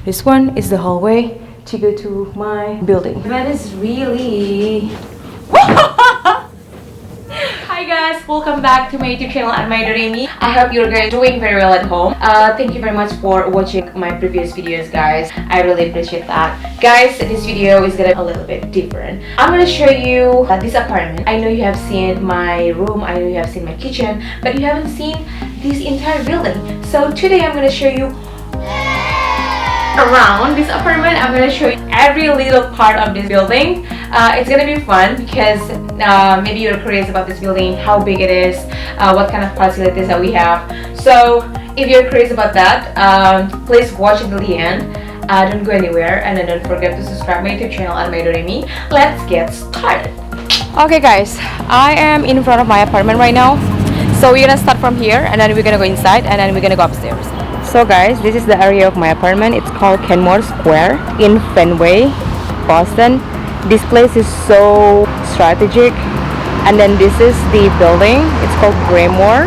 This one is the hallway to go to my building. That is really... Hi guys, welcome back to my YouTube channel Armaya Doremi. I hope you're guys doing very well at home. Thank you very much for watching my previous videos, guys. I really appreciate that. Guys, this video is gonna be a little bit different. I'm gonna show you this apartment. I know you have seen my room, I know you have seen my kitchen, but you haven't seen this entire building. So today I'm gonna show you around this apartment. I'm gonna show you every little part of this building. It's gonna be fun because maybe you're curious about this building, how big it is, what kind of facilities that we have. So if you're curious about that, please watch until the end. Don't go anywhere, and then don't forget to subscribe my YouTube channel Armaya Doremi. Let's get started. Okay guys, I am in front of my apartment right now. So we're gonna start from here, and then we're gonna go inside, and then we're gonna go upstairs. So guys, this is the area of my apartment. It's called Kenmore Square in Fenway, Boston. This place is so strategic. And then this is the building. It's called Kenmore.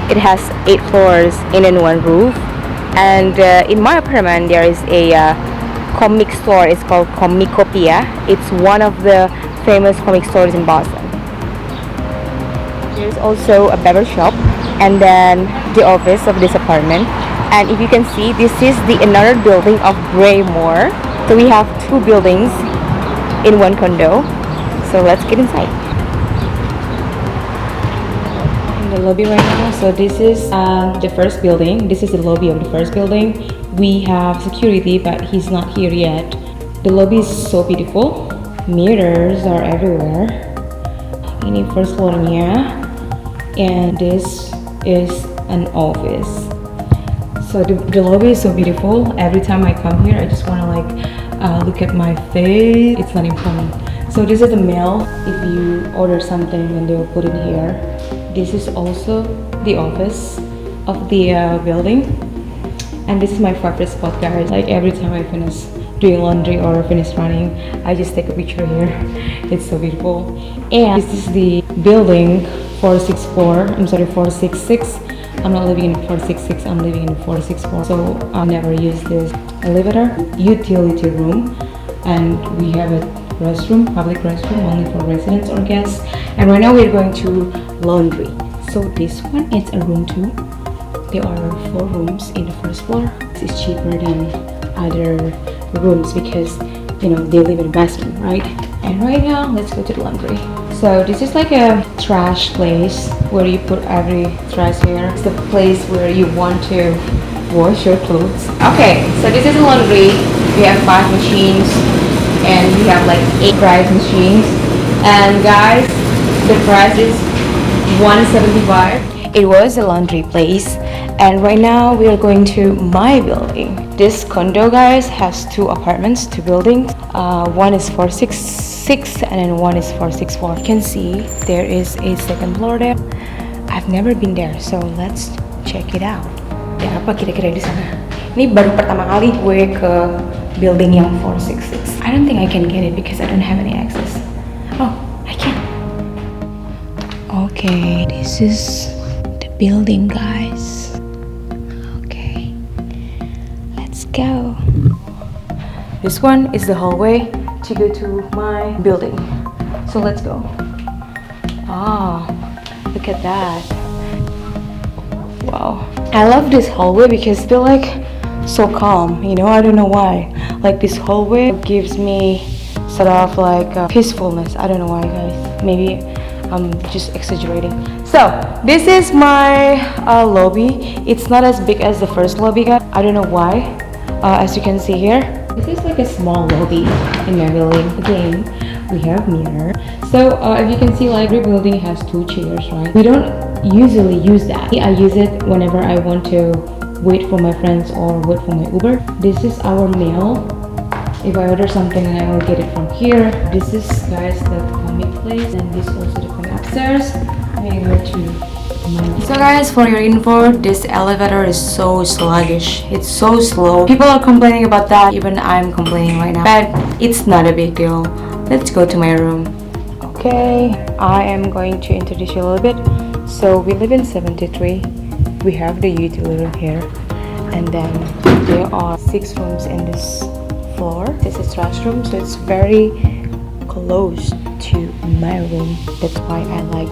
It has 8 floors in and 1 roof. And in my apartment there is a comic store. It's called Comicopia. It's one of the famous comic stores in Boston. There's also a barber shop, and then the office of this apartment. And if you can see, this is the another building of Kenmore. So we have 2 buildings in 1 condo. So let's get inside. In the lobby right now. So this is the first building. This is the lobby of the first building. We have security, but he's not here yet. The lobby is so beautiful. Mirrors are everywhere. Ini first floornya. And this is an office. So the lobby is so beautiful. Every time I come here, I just want to look at my face. It's not important. So this is the mail. If you order something, then they will put it here. This is also the office of the building. And this is my favorite spot, guys. Like every time I finish doing laundry or finish running, I just take a picture here. It's so beautiful. And this is the building 466. I'm not living in 466, I'm living in 464. So I never use this elevator. Utility room, and we have a restroom, public restroom only for residents or guests. And right now we're going to laundry. So this one is a room 2. There are 4 rooms in the first floor. This is cheaper than other rooms because they live in a basement, right? And right now let's go to the laundry. So this is like a trash place where you put every trash here. It's the place where you want to wash your clothes. Okay, so this is the laundry. We have 5 machines, and we have like 8 dry machines. And guys, the price is $175. It was a laundry place, and right now we are going to my building. This condo, guys, has 2 apartments, 2 buildings. One is 466 and then one is 464. You can see there is a 2nd floor there. I've never been there, so let's check it out. Ya apa kira-kira di sana? Ini baru pertama kali gue ke building yang 466. I don't think I can get it because I don't have any access. Oh, I can. Okay, this is the building, guys. Okay, let's go. This one is the hallway to go to my building. So let's go. Ah, look at that. Wow. I love this hallway because I feel like so calm, I don't know why. Like this hallway gives me sort of like peacefulness. I don't know why, guys. Maybe I'm just exaggerating. So this is my lobby. It's not as big as the first lobby, guys. I don't know why. As you can see here, this is like a small lobby in my building. Again, we have mirror. So if you can see, like every building has 2 chairs, right? We don't usually use that. I use it whenever I want to wait for my friends or wait for my Uber. This is our mail. If I order something, then I will get it from here. This is, guys, the comic place, and this also the comic upstairs. I go to So guys, for your info, this elevator is so sluggish. It's so slow. People are complaining about that. Even I'm complaining right now. But it's not a big deal. Let's go to my room. Okay, I am going to introduce you a little bit. So we live in 73. We have the utility room here. And then there are 6 rooms in this floor. This is trash room, so it's very close to my room. That's why I like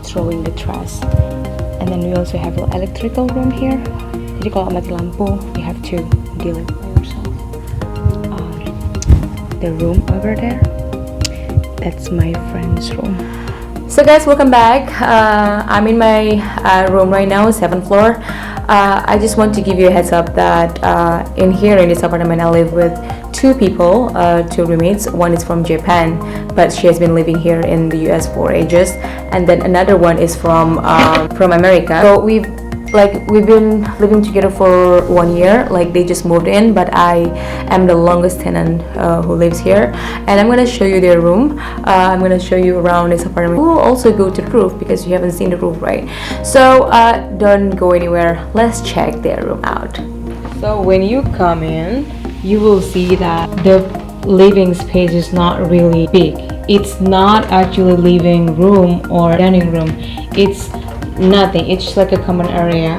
throwing the trash. And then we also have an electrical room here. Jadi kalau mati lampu, you have to deal it by yourself. The room over there, that's my friend's room. So guys, welcome back. I'm in my room right now, 7th floor. I just want to give you a heads up that in here in this apartment I live with 2 people, 2 roommates. One is from Japan, but she has been living here in the US for ages, and then another one is from America. So we've been living together for 1 year. Like, they just moved in, but I am the longest tenant who lives here, and I'm gonna show you their room. I'm gonna show you around this apartment. We'll also go to the roof because you haven't seen the roof, right? So don't go anywhere. Let's check their room out. So when you come in, you will see that the living space is not really big. It's not actually living room or dining room. It's nothing. It's just like a common area.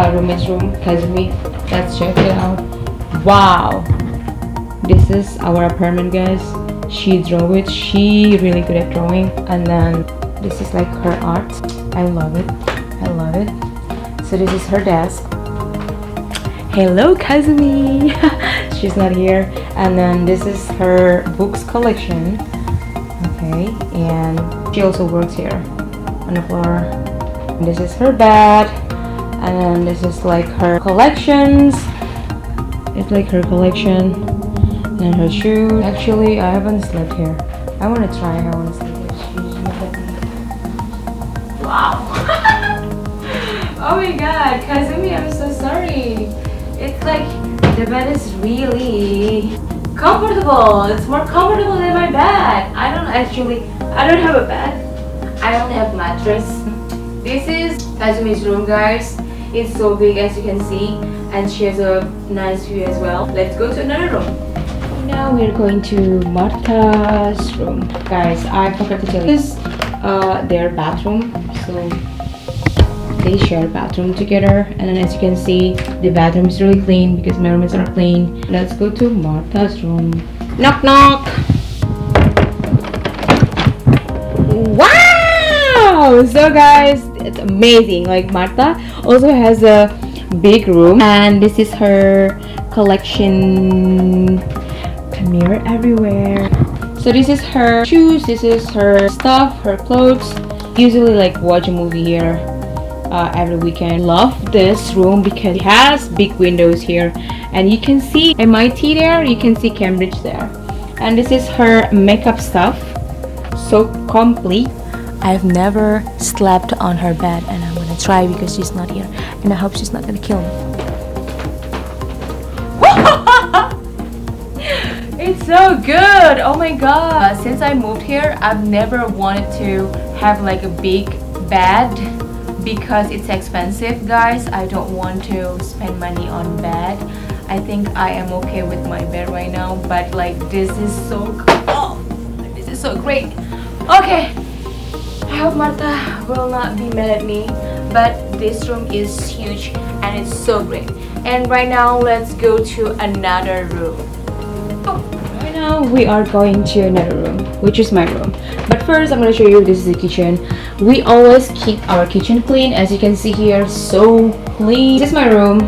Roommate's room, Kazumi. Let's check it out. Wow, this is our apartment, guys. She drew it. She really good at drawing. And then this is like her art. I love it. I love it. So this is her desk. Hello, Kazumi. She's not here. And then this is her books collection. Okay, and she also works here on the floor. This is her bed, and then this is like her collections. It's like her collection, and her shoes. Actually, I haven't slept here. I want to try. I want to sleep here. Wow. Oh my god, Kazumi, I'm so sorry. It's like the bed is really comfortable. It's more comfortable than my bed. I don't have a bed. I only have mattress. This is Kazumi's room, guys. It's so big, as you can see, and she has a nice view as well. Let's go to another room. Now we're going to Martha's room. Guys, I forgot to tell you, this is their bathroom. So they share a bathroom together, and then as you can see, the bathroom is really clean because my roommates are clean. Let's go to Martha's room. Knock knock. Wow! So guys, it's amazing. Like, Martha also has a big room, and this is her collection. Mirror everywhere. So this is her shoes, this is her stuff, her clothes. Usually like watch a movie here every weekend. Love this room because it has big windows here, and you can see MIT there, you can see Cambridge there. And this is her makeup stuff, so complete. I've never slept on her bed, and I'm gonna try because she's not here, and I hope she's not gonna kill me. It's so good. Oh my god. Since I moved here, I've never wanted to have like a big bed because it's expensive, guys. I don't want to spend money on bed. I think I am okay with my bed right now, but like this is so this is so great. Okay, I hope Martha will not be mad at me, but this room is huge and it's so great. And right now, let's go to another room. Right now, we are going to another room, which is my room. But first, I'm going to show you, this is the kitchen. We always keep our kitchen clean. As you can see here, so clean. This is my room.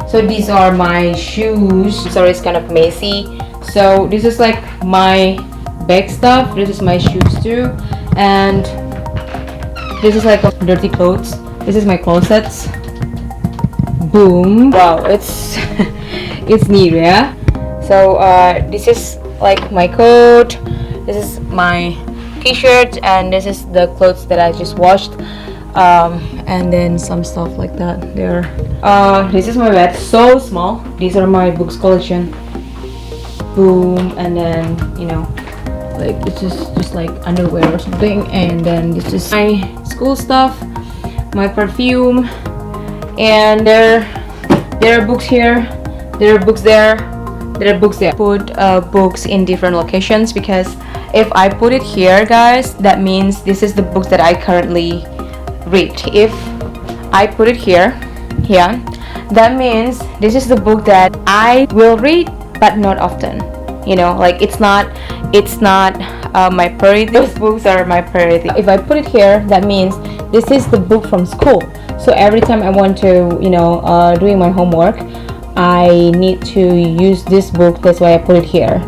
So these are my shoes. Sorry, it's kind of messy. So this is like my bag stuff. This is my shoes too. And this is like dirty clothes. This is my closets. Boom. Wow, it's it's neat, yeah. So this is like my coat, this is my t-shirt, and this is the clothes that I just washed, and then some stuff like that there. This is my bed, so small. These are my books collection. Boom. And then, you know, like it's just like underwear or something. And then this is my school stuff, my perfume, and there are books here, there are books there, there are books there. Put books in different locations because if I put it here, guys, that means this is the books that I currently read. If I put it here, Yeah, that means this is the book that I will read, but not often. You know, like it's not my priority. Those books are my priority. If I put it here, that means this is the book from school. So every time I want to, you know, doing my homework, I need to use this book. That's why I put it here.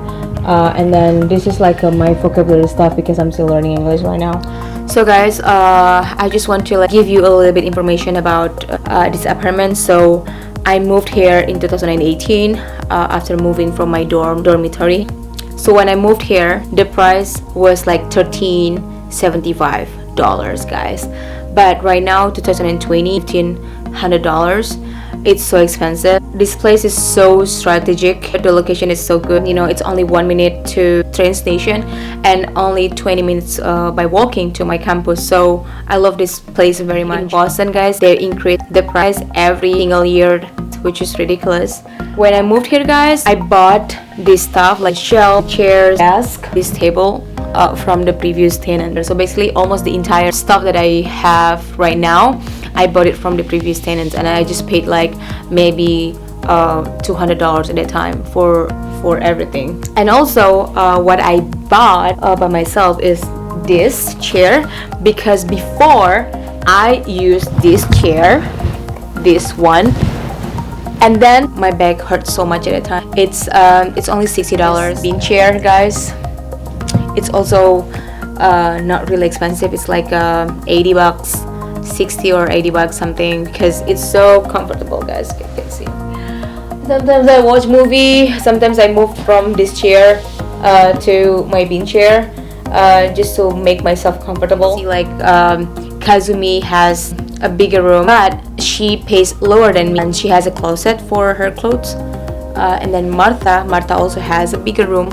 And then this is like my vocabulary stuff because I'm still learning English right now. So guys, I just want to give you a little bit information about this apartment. So I moved here in 2018 after moving from my dormitory. So when I moved here, the price was like $1,375, guys. But right now, 2020, $1,500. It's so expensive. This place is so strategic. The location is so good. You know, it's only 1 minute to train station and only 20 minutes by walking to my campus. So I love this place very much. In Boston, guys, they increase the price every single year, which is ridiculous. When I moved here, guys, I bought this stuff like shelf, chairs, desk, this table from the previous tenant. So basically almost the entire stuff that I have right now, I bought it from the previous tenants, and I just paid like maybe $200 at that time for everything. And also what I bought by myself is this chair, because before I used this chair, this one, and then my back hurt so much at a time. It's only $60. Bean chair, guys. It's also not really expensive. It's like 80 bucks, 60 or 80 bucks something, because it's so comfortable, guys. You can see. Sometimes I watch movie. Sometimes I move from this chair to my bean chair just to make myself comfortable. See, like Kazumi has a bigger room, but she pays lower than me, and she has a closet for her clothes. And then Martha also has a bigger room,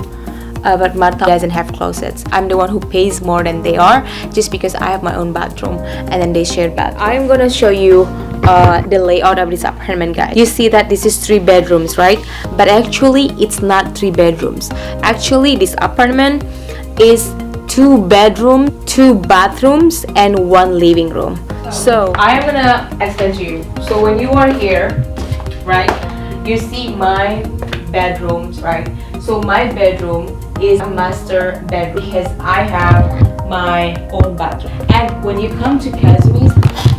but Martha doesn't have closets. I'm the one who pays more than they are, just because I have my own bathroom, and then they share bathroom. I'm gonna show you the layout of this apartment, guys. You see that this is 3 bedrooms, right? But actually it's not 3 bedrooms. Actually this apartment is 2 bedrooms, 2 bathrooms, and 1 living room. So I'm gonna explain to you. So when you are here, right, you see my bedrooms, right? So my bedroom is a master bedroom because I have my own bathroom. And when you come to Kazumi's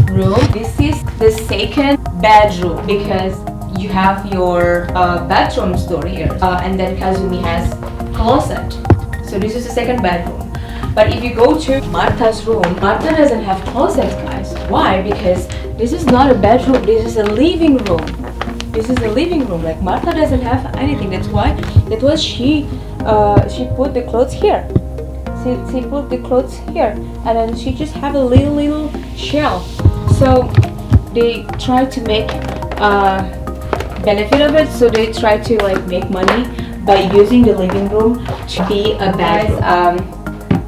room, this is the second bedroom because you have your bathroom door here, and then Kazumi has closet. So this is the second bedroom. But if you go to Martha's room, Martha doesn't have closet, guys. Why? Because this is not a bedroom, this is a living room. This is a living room. Like Martha doesn't have anything. That's why she put the clothes here. She put the clothes here, and then she just have a little shelf. So they try to make benefit of it. So they try to like make money by using the living room to be a bedroom.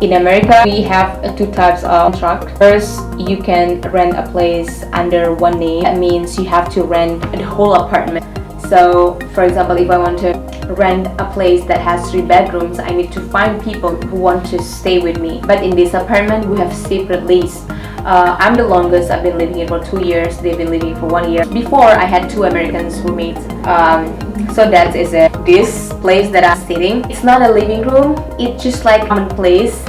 In America, we have 2 types of contract. First, you can rent a place under one name. That means you have to rent the whole apartment. So, for example, if I want to rent a place that has 3 bedrooms, I need to find people who want to stay with me. But in this apartment, we have separate lease. I'm the longest. I've been living here for 2 years. They've been living for 1 year. Before, I had 2 American roommates. So that is it. This place that I'm sitting, it's not a living room. It's just like a common place.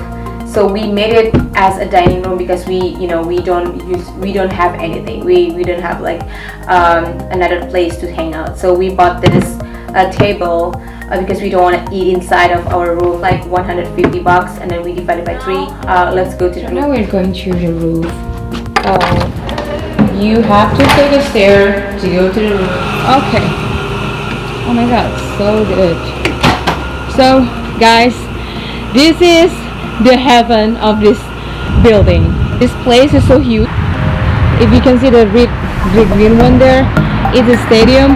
So we made it as a dining room because we don't have anything. We don't have like another place to hang out. So we bought this table because we don't want to eat inside of our room, like 150 bucks, and then we divide it by 3. Let's go to the room. Now we're going to the roof. You have to take a stair to go to the roof. Okay. Oh my god, so good. So guys, this is the heaven of this building. This place is so huge. If you can see the green one there, it's a stadium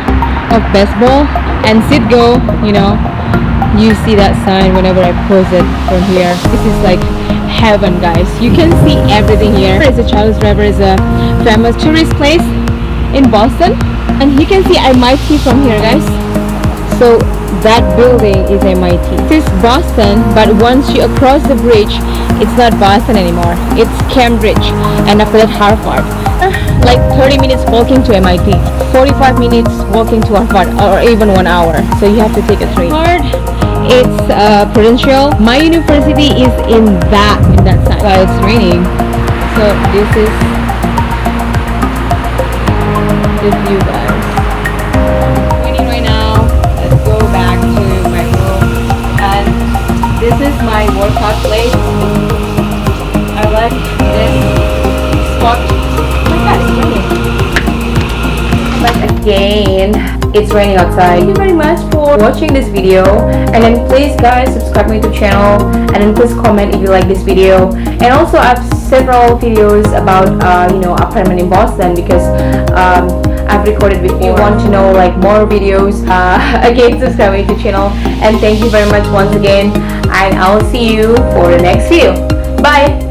of baseball. And Citgo, you know, you see that sign whenever I post it from here. This is like heaven, guys. You can see everything here. It's a Charles River, is a famous tourist place in Boston, and you can see MIT from here, guys. So that building is MIT. This is Boston, but once you cross the bridge, it's not Boston anymore. It's Cambridge, and after that Harvard. like 30 minutes walking to MIT, 45 minutes walking to Harvard, or even 1 hour. So you have to take a train. Harvard, it's Prudential. My university is in that side. So it's raining. So this is the view, guys. It's raining right now. Let's go back to my room. And this is my workout place. I like this spot. Oh my god, it's raining. But again, it's raining outside. Thank you very much for watching this video, and then please guys subscribe my YouTube channel, and then please comment if you like this video. And also I have several videos about apartment in Boston, because I've recorded before. If you want to know like more videos, again, subscribe my YouTube channel, and thank you very much once again, and I'll see you for the next video. Bye.